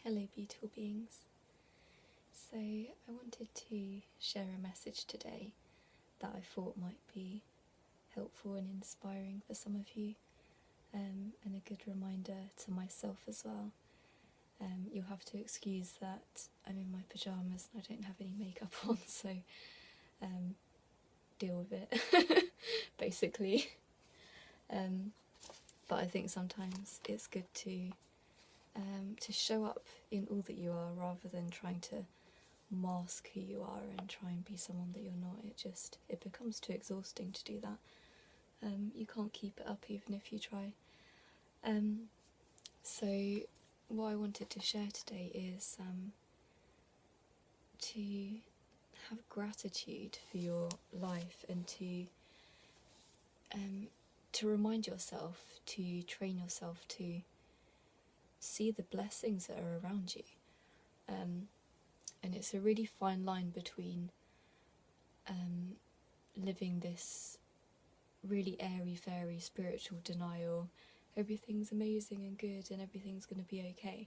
Hello, beautiful beings. So, I wanted to share a message today that I thought might be helpful and inspiring for some of you, and a good reminder to myself as well. You'll have to excuse that I'm in my pyjamas and I don't have any makeup on, so deal with it, basically. But I think sometimes it's good to show up in all that you are, rather than trying to mask who you are and try and be someone that you're not. It becomes too exhausting to do that. You can't keep it up even if you try. So what I wanted to share today is to have gratitude for your life, and to remind yourself, to train yourself to see the blessings that are around you. And it's a really fine line between living this really airy-fairy spiritual denial, everything's amazing and good and everything's going to be okay,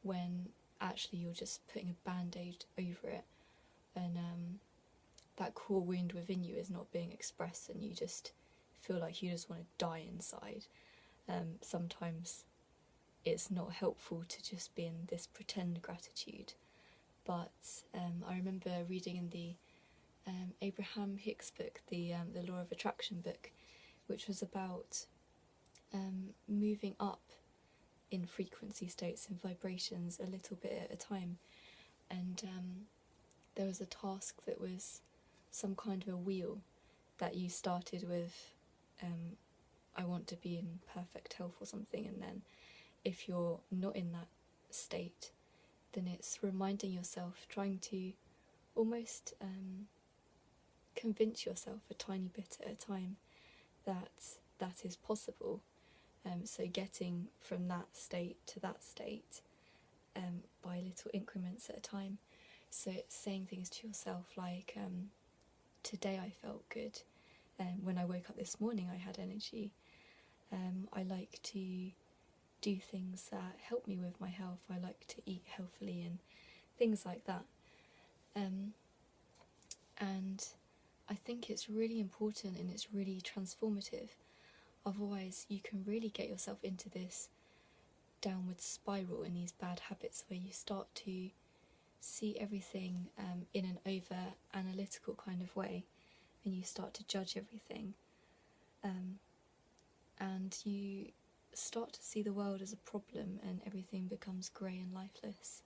when actually you're just putting a band-aid over it, and that core wound within you is not being expressed, and you just feel like you just want to die inside. Sometimes it's not helpful to just be in this pretend gratitude, but I remember reading in the Abraham Hicks book, the Law of Attraction book, which was about moving up in frequency states and vibrations a little bit at a time, and there was a task that was some kind of a wheel that you started with, I want to be in perfect health or something, and then if you're not in that state, then it's reminding yourself, trying to almost convince yourself a tiny bit at a time that that is possible. So getting from that state to that state by little increments at a time. So it's saying things to yourself like, today I felt good. When I woke up this morning I had energy. I like to do things that help me with my health. I like to eat healthily and things like that. And I think it's really important, and it's really transformative. Otherwise you can really get yourself into this downward spiral in these bad habits where you start to see everything in an over analytical kind of way, and you start to judge everything, and you start to see the world as a problem, and everything becomes grey and lifeless,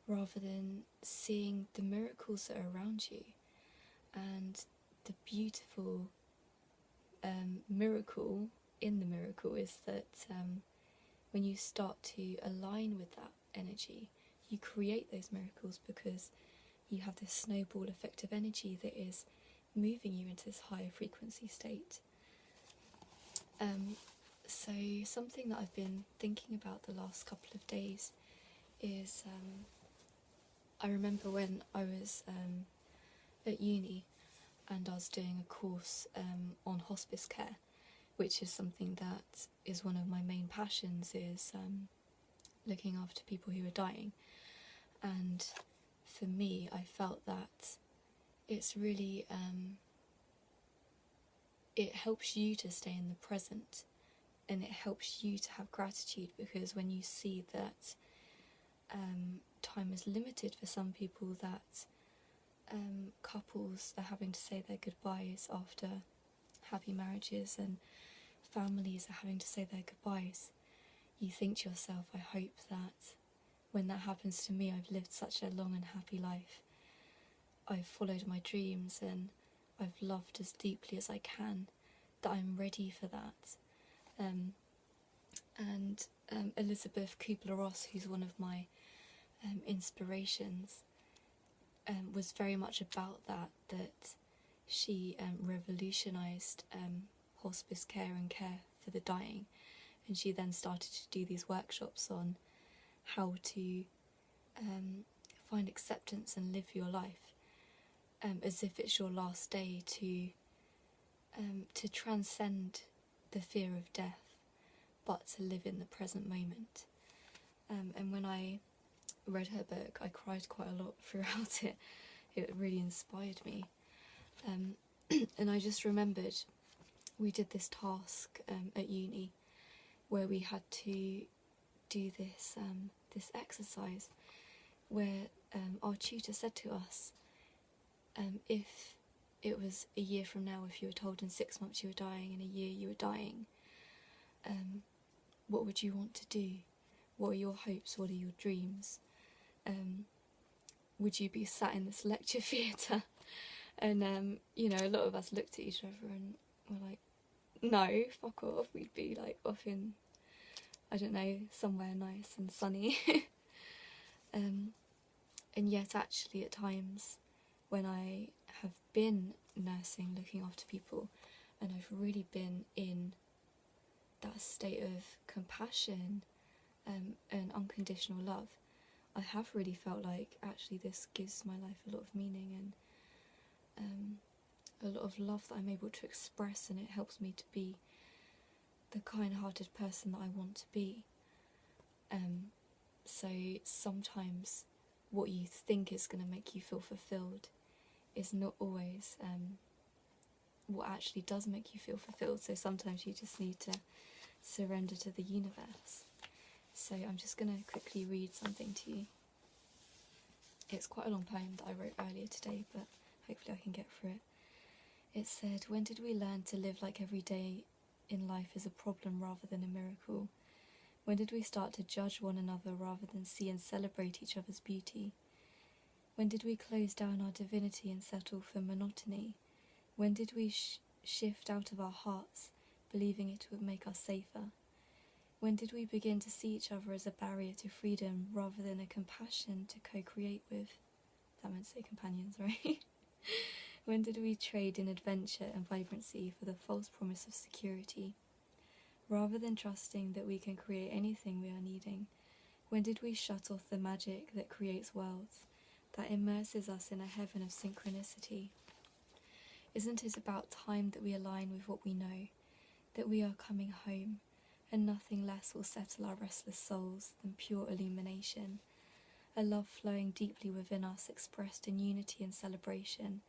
rather than seeing the miracles that are around you. And the beautiful miracle in the miracle is that when you start to align with that energy, you create those miracles, because you have this snowball effect of energy that is moving you into this higher frequency state. So something that I've been thinking about the last couple of days is, I remember when I was at uni and I was doing a course on hospice care, which is something that is one of my main passions, is looking after people who are dying. And for me, I felt that it's really, it helps you to stay in the present, and it helps you to have gratitude, because when you see that time is limited for some people, that couples are having to say their goodbyes after happy marriages, and families are having to say their goodbyes, you think to yourself, I hope that when that happens to me, I've lived such a long and happy life. I've followed my dreams and I've loved as deeply as I can, that I'm ready for that. And Elizabeth Kubler-Ross, who's one of my inspirations, was very much about that she revolutionised hospice care and care for the dying, and she then started to do these workshops on how to find acceptance and live your life as if it's your last day, to transcend the fear of death, but to live in the present moment. And when I read her book, I cried quite a lot throughout it. It really inspired me. And I just remembered we did this task at uni where we had to do this this exercise where our tutor said to us, if it was a year from now, if you were told in 6 months you were dying, in a year you were dying, what would you want to do? What are your hopes? What are your dreams? Would you be sat in this lecture theatre? And you know, a lot of us looked at each other and were like, no, fuck off. We'd be like off in, I don't know, somewhere nice and sunny. And yet actually at times when I have been nursing, looking after people, and I've really been in that state of compassion and unconditional love, I have really felt like actually this gives my life a lot of meaning and a lot of love that I'm able to express, and it helps me to be the kind-hearted person that I want to be. So sometimes what you think is going to make you feel fulfilled is not always what actually does make you feel fulfilled. So sometimes you just need to surrender to the universe. So I'm just going to quickly read something to you. It's quite a long poem that I wrote earlier today, but hopefully I can get through it. It said, "When did we learn to live like every day in life is a problem rather than a miracle? When did we start to judge one another rather than see and celebrate each other's beauty? When did we close down our divinity and settle for monotony? When did we shift out of our hearts, believing it would make us safer? When did we begin to see each other as a barrier to freedom rather than a compassion to co-create with?" That meant to say companions, right? When did we trade in adventure and vibrancy for the false promise of security? Rather than trusting that we can create anything we are needing, when did we shut off the magic that creates worlds, that immerses us in a heaven of synchronicity? Isn't it about time that we align with what we know, that we are coming home, and nothing less will settle our restless souls than pure illumination, a love flowing deeply within us, expressed in unity and celebration,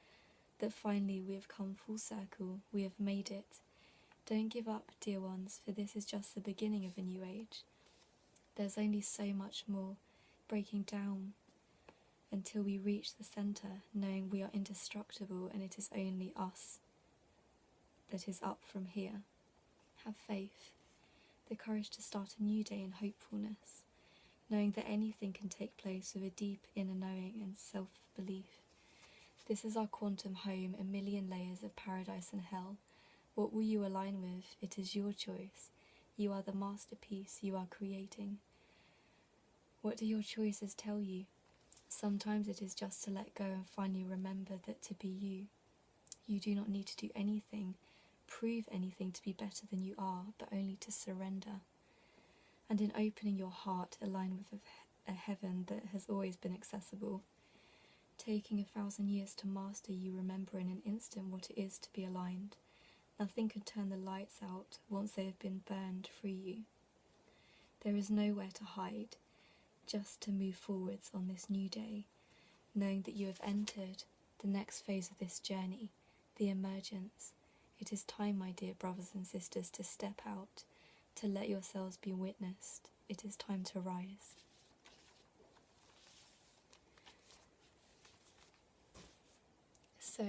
that finally we have come full circle, we have made it. Don't give up, dear ones, for this is just the beginning of a new age. There's only so much more, breaking down until we reach the centre, knowing we are indestructible and it is only us that is up from here. Have faith, the courage to start a new day in hopefulness, knowing that anything can take place with a deep inner knowing and self-belief. This is our quantum home, a million layers of paradise and hell. What will you align with? It is your choice. You are the masterpiece you are creating. What do your choices tell you? Sometimes it is just to let go and finally remember that to be you, you do not need to do anything, prove anything to be better than you are, but only to surrender. And in opening your heart, align with a heaven that has always been accessible. Taking 1,000 years to master, you remember in an instant what it is to be aligned. Nothing can turn the lights out once they have been burned free you. There is nowhere to hide, just to move forwards on this new day, knowing that you have entered the next phase of this journey, the emergence. It is time, my dear brothers and sisters, to step out, to let yourselves be witnessed. It is time to rise. So,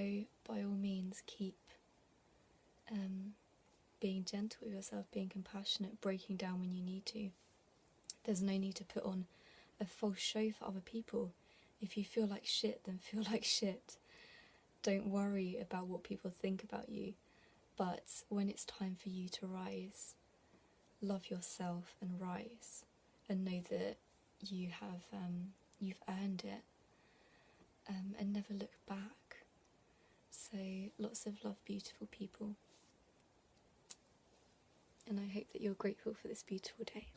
by all means, keep being gentle with yourself, being compassionate, breaking down when you need to. There's no need to put on a false show for other people. If you feel like shit, then feel like shit. Don't worry about what people think about you. But when it's time for you to rise, love yourself and rise, and know that you have you've earned it, and never look back. So lots of love, beautiful people, and I hope that you're grateful for this beautiful day.